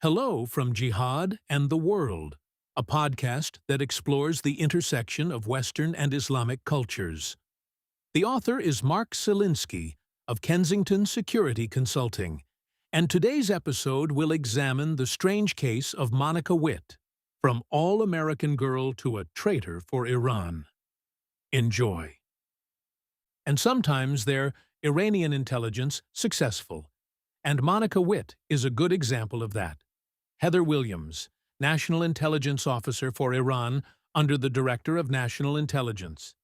Hello from Jihad and the World, a podcast that explores the intersection of Western and Islamic cultures. The author is Mark Silinsky of Kensington Security Consulting, and today's episode will examine the strange case of Monica Witt, from all-American girl to a traitor for Iran. Enjoy. And sometimes they're Iranian intelligence successful, and Monica Witt is a good example of that. Heather Williams, National Intelligence Officer for Iran under the Director of National Intelligence.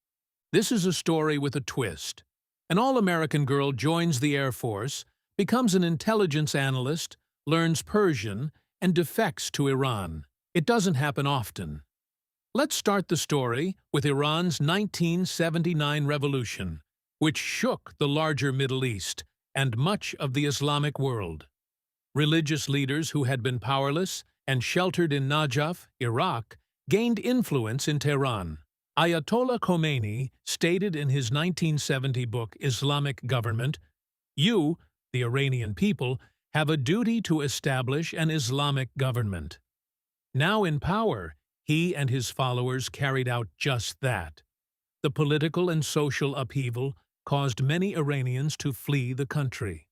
This is a story with a twist. An all-American girl joins the Air Force, becomes an intelligence analyst, learns Persian, and defects to Iran. It doesn't happen often. Let's start the story with Iran's 1979 revolution, which shook the larger Middle East and much of the Islamic world. Religious leaders who had been powerless and sheltered in Najaf, Iraq, gained influence in Tehran. Ayatollah Khomeini stated in his 1970 book Islamic Government, "You, the Iranian people, have a duty to establish an Islamic government." Now in power, he and his followers carried out just that. The political and social upheaval caused many Iranians to flee the country.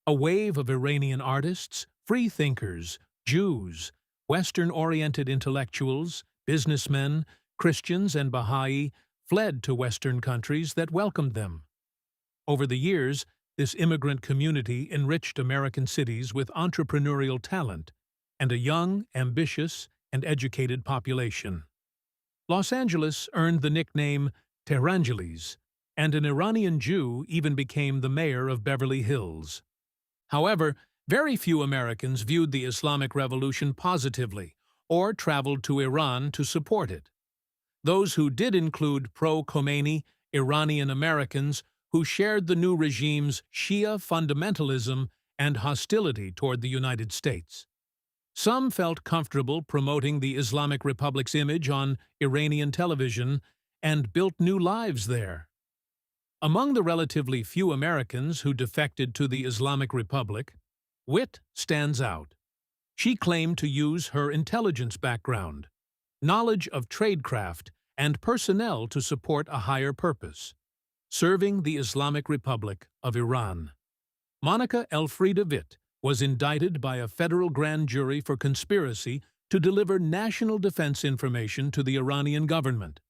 A wave of Iranian artists, free thinkers, Jews, Western-oriented intellectuals, businessmen, Christians, and Baha'i fled to Western countries that welcomed them. Over the years, this immigrant community enriched American cities with entrepreneurial talent and a young, ambitious, and educated population. Los Angeles earned the nickname Tehrangeles, and an Iranian Jew even became the mayor of Beverly Hills. However, very few Americans viewed the Islamic Revolution positively or traveled to Iran to support it. Those who did include pro-Khomeini Iranian Americans who shared the new regime's Shia fundamentalism and hostility toward the United States. Some felt comfortable promoting the Islamic Republic's image on Iranian television and built new lives there. Among the relatively few Americans who defected to the Islamic Republic, Witt stands out. She claimed to use her intelligence background, knowledge of tradecraft, and personnel to support a higher purpose, serving the Islamic Republic of Iran. Monica Elfriede Witt was indicted by a federal grand jury for conspiracy to deliver national defense information to the Iranian government.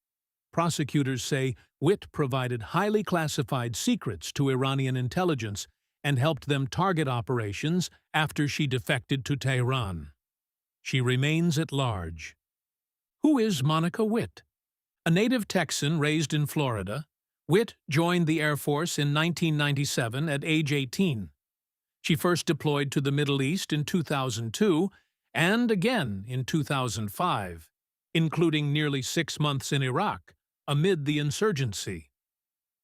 Prosecutors say Witt provided highly classified secrets to Iranian intelligence and helped them target operations after she defected to Tehran. She remains at large. Who is Monica Witt? A native Texan raised in Florida, Witt joined the Air Force in 1997 at age 18. She first deployed to the Middle East in 2002 and again in 2005, including nearly 6 months in Iraq, amid the insurgency.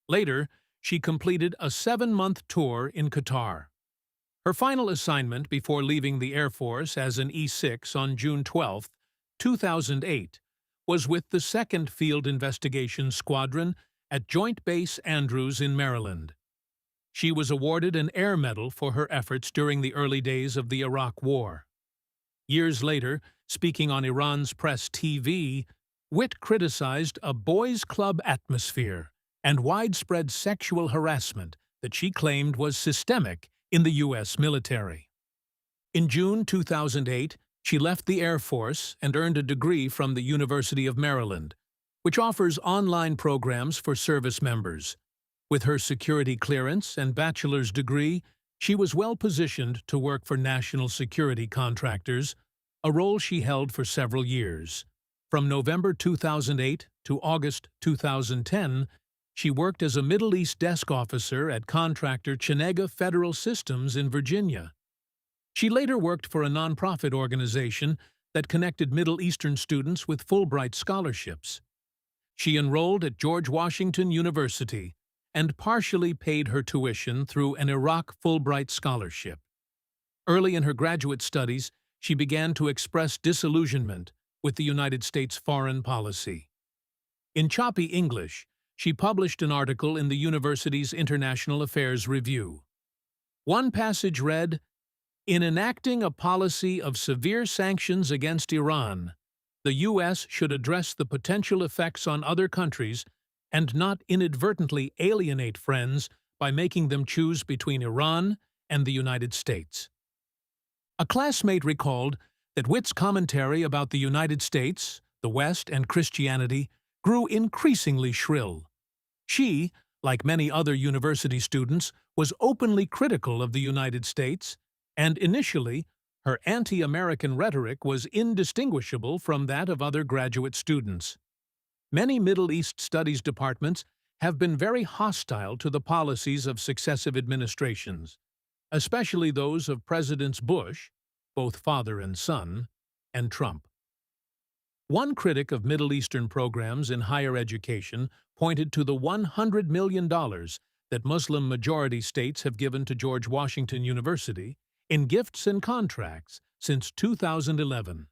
Later, she completed a 7-month tour in Qatar. Her final assignment before leaving the Air Force as an E6 on June 12, 2008, was with the 2nd Field Investigation Squadron at Joint Base Andrews in Maryland. She was awarded an Air Medal for her efforts during the early days of the Iraq War. Years later, speaking on Iran's Press TV, Witt criticized a boys' club atmosphere and widespread sexual harassment that she claimed was systemic in the U.S. military. In June 2008, she left the Air Force and earned a degree from the University of Maryland, which offers online programs for service members. With her security clearance and bachelor's degree, she was well-positioned to work for national security contractors, a role she held for several years. From November 2008 to August 2010, she worked as a Middle East desk officer at contractor Chenega Federal Systems in Virginia. She later worked for a nonprofit organization that connected Middle Eastern students with Fulbright scholarships. She enrolled at George Washington University and partially paid her tuition through an Iraq Fulbright scholarship. Early in her graduate studies, she began to express disillusionment with the United States foreign policy. In choppy English, she published an article in the university's International Affairs Review. One passage read, In enacting a policy of severe sanctions against Iran, the U.S. should address the potential effects on other countries and not inadvertently alienate friends by making them choose between Iran and the United States. A classmate recalled that Witt's commentary about the United States, the West, and Christianity grew increasingly shrill. She, like many other university students, was openly critical of the United States, and initially, her anti-American rhetoric was indistinguishable from that of other graduate students. Many Middle East studies departments have been very hostile to the policies of successive administrations, especially those of Presidents Bush, both father and son, and Trump. One critic of Middle Eastern programs in higher education pointed to the $100 million that Muslim-majority states have given to George Washington University in gifts and contracts since 2011.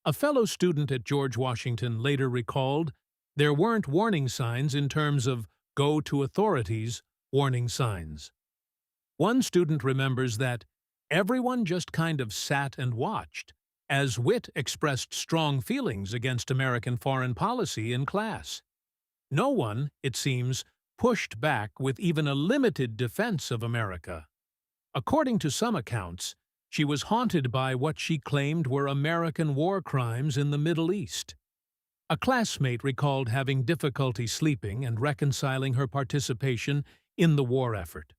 A fellow student at George Washington later recalled, "There weren't warning signs in terms of go to authorities warning signs." One student remembers that everyone just kind of sat and watched, as Witt expressed strong feelings against American foreign policy in class. No one, it seems, pushed back with even a limited defense of America. According to some accounts, she was haunted by what she claimed were American war crimes in the Middle East. A classmate recalled having difficulty sleeping and reconciling her participation in the war effort.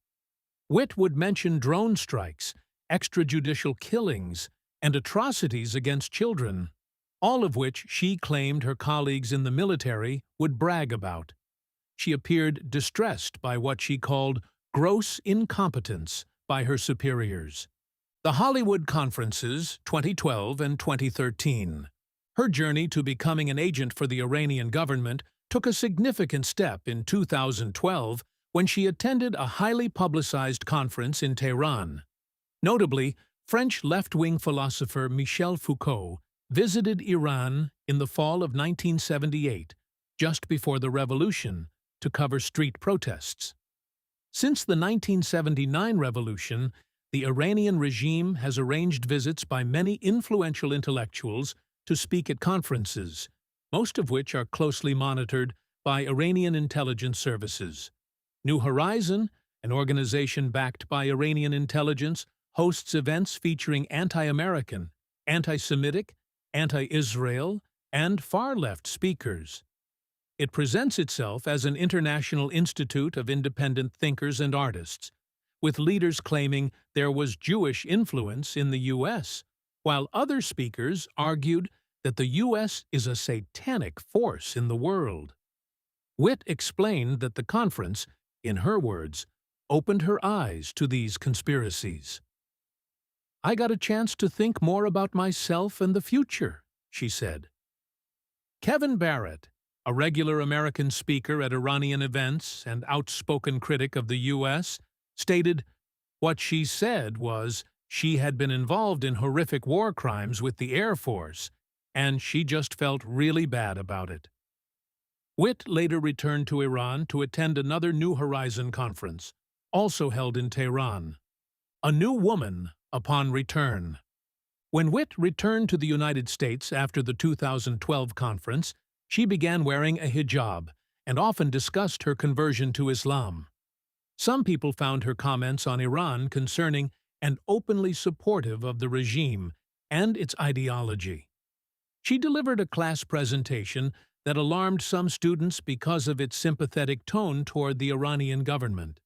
Witt would mention drone strikes, extrajudicial killings, and atrocities against children, all of which she claimed her colleagues in the military would brag about. She appeared distressed by what she called gross incompetence by her superiors. The Hollywood Conferences, 2012 and 2013. Her journey to becoming an agent for the Iranian government took a significant step in 2012 when she attended a highly publicized conference in Tehran. Notably, French left-wing philosopher Michel Foucault visited Iran in the fall of 1978, just before the revolution, to cover street protests. Since the 1979 revolution, the Iranian regime has arranged visits by many influential intellectuals to speak at conferences, most of which are closely monitored by Iranian intelligence services. New Horizon, an organization backed by Iranian intelligence, hosts events featuring anti-American, anti-Semitic, anti-Israel, and far-left speakers. It presents itself as an international institute of independent thinkers and artists, with leaders claiming there was Jewish influence in the U.S., while other speakers argued that the U.S. is a satanic force in the world. Witt explained that the conference, in her words, opened her eyes to these conspiracies. "I got a chance to think more about myself and the future," she said. Kevin Barrett, a regular American speaker at Iranian events and outspoken critic of the U.S., stated, "What she said was she had been involved in horrific war crimes with the Air Force, and she just felt really bad about it." Witt later returned to Iran to attend another New Horizon conference, also held in Tehran. A new woman upon return. When Witt returned to the United States after the 2012 conference, she began wearing a hijab and often discussed her conversion to Islam. Some people found her comments on Iran concerning and openly supportive of the regime and its ideology. She delivered a class presentation that alarmed some students because of its sympathetic tone toward the Iranian government.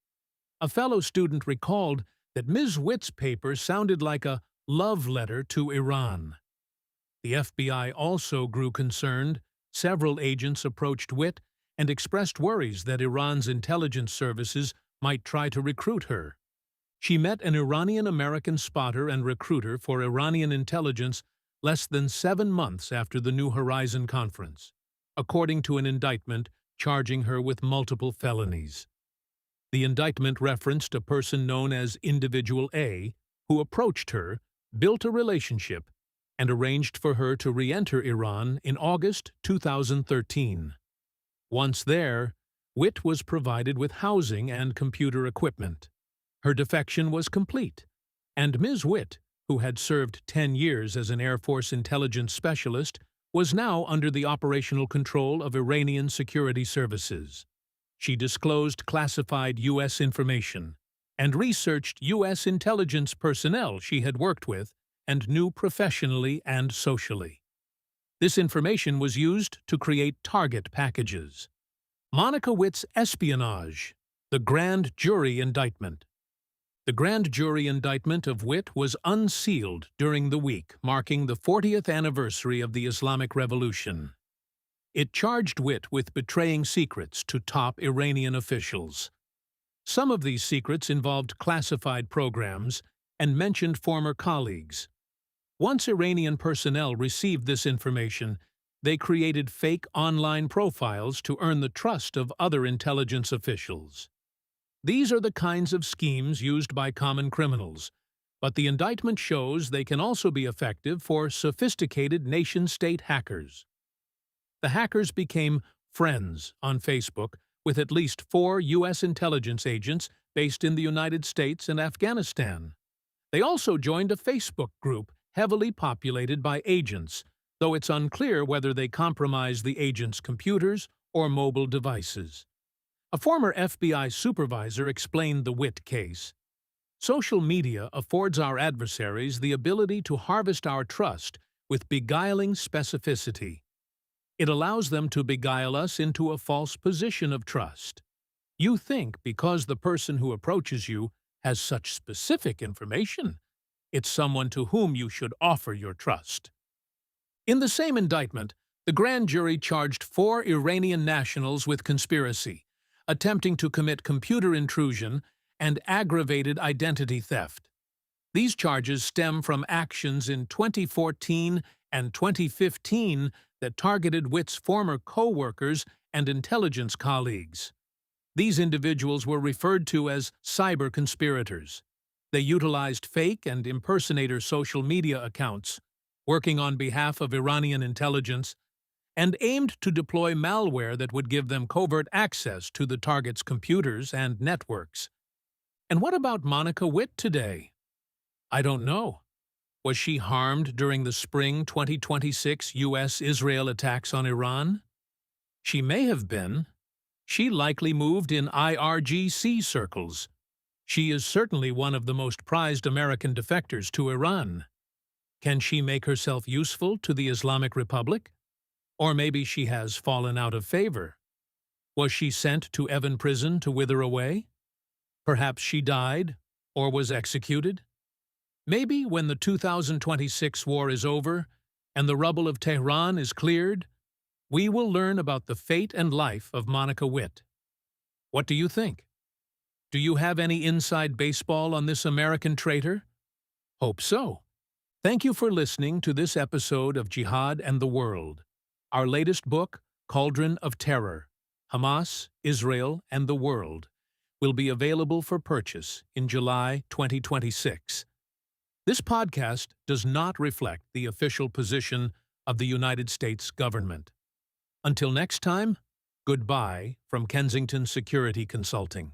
A fellow student recalled that Ms. Witt's paper sounded like a love letter to Iran. The FBI also grew concerned. Several agents approached Witt and expressed worries that Iran's intelligence services might try to recruit her. She met an Iranian-American spotter and recruiter for Iranian intelligence less than 7 months after the New Horizon conference, according to an indictment charging her with multiple felonies. The indictment referenced a person known as Individual A, who approached her, built a relationship, and arranged for her to re-enter Iran in August 2013. Once there, Witt was provided with housing and computer equipment. Her defection was complete, And Ms. Witt, who had served 10 years as an Air Force intelligence specialist, was now under the operational control of Iranian security services. She disclosed classified U.S. information and researched U.S. intelligence personnel she had worked with and knew professionally and socially. This information was used to create target packages. Monica Witt's espionage, the grand jury indictment. The grand jury indictment of Witt was unsealed during the week marking the 40th anniversary of the Islamic Revolution. It charged Witt with betraying secrets to top Iranian officials. Some of these secrets involved classified programs and mentioned former colleagues. Once Iranian personnel received this information, they created fake online profiles to earn the trust of other intelligence officials. These are the kinds of schemes used by common criminals, but the indictment shows they can also be effective for sophisticated nation-state hackers. The hackers became friends on Facebook with at least 4 U.S. intelligence agents based in the United States and Afghanistan. They also joined a Facebook group heavily populated by agents, though it's unclear whether they compromised the agents' computers or mobile devices. A former FBI supervisor explained the Witt case. Social media affords our adversaries the ability to harvest our trust with beguiling specificity. It allows them to beguile us into a false position of trust. You think because the person who approaches you has such specific information, it's someone to whom you should offer your trust. In the same indictment, the grand jury charged 4 Iranian nationals with conspiracy, attempting to commit computer intrusion and aggravated identity theft. These charges stem from actions in 2014 and 2015 that targeted Witt's former co-workers and intelligence colleagues. These individuals were referred to as cyber conspirators. They utilized fake and impersonator social media accounts, working on behalf of Iranian intelligence, and aimed to deploy malware that would give them covert access to the target's computers and networks. And what about Monica Witt today? I don't know. Was she harmed during the spring 2026 U.S.-Israel attacks on Iran? She may have been. She likely moved in IRGC circles. She is certainly one of the most prized American defectors to Iran. Can she make herself useful to the Islamic Republic? Or maybe she has fallen out of favor. Was she sent to Evin prison to wither away? Perhaps she died or was executed? Maybe when the 2026 war is over and the rubble of Tehran is cleared, we will learn about the fate and life of Monica Witt. What do you think? Do you have any inside baseball on this American traitor? Hope so. Thank you for listening to this episode of Jihad and the World. Our latest book, Cauldron of Terror, Hamas, Israel, and the World, will be available for purchase in July 2026. This podcast does not reflect the official position of the United States government. Until next time, goodbye from Kensington Security Consulting.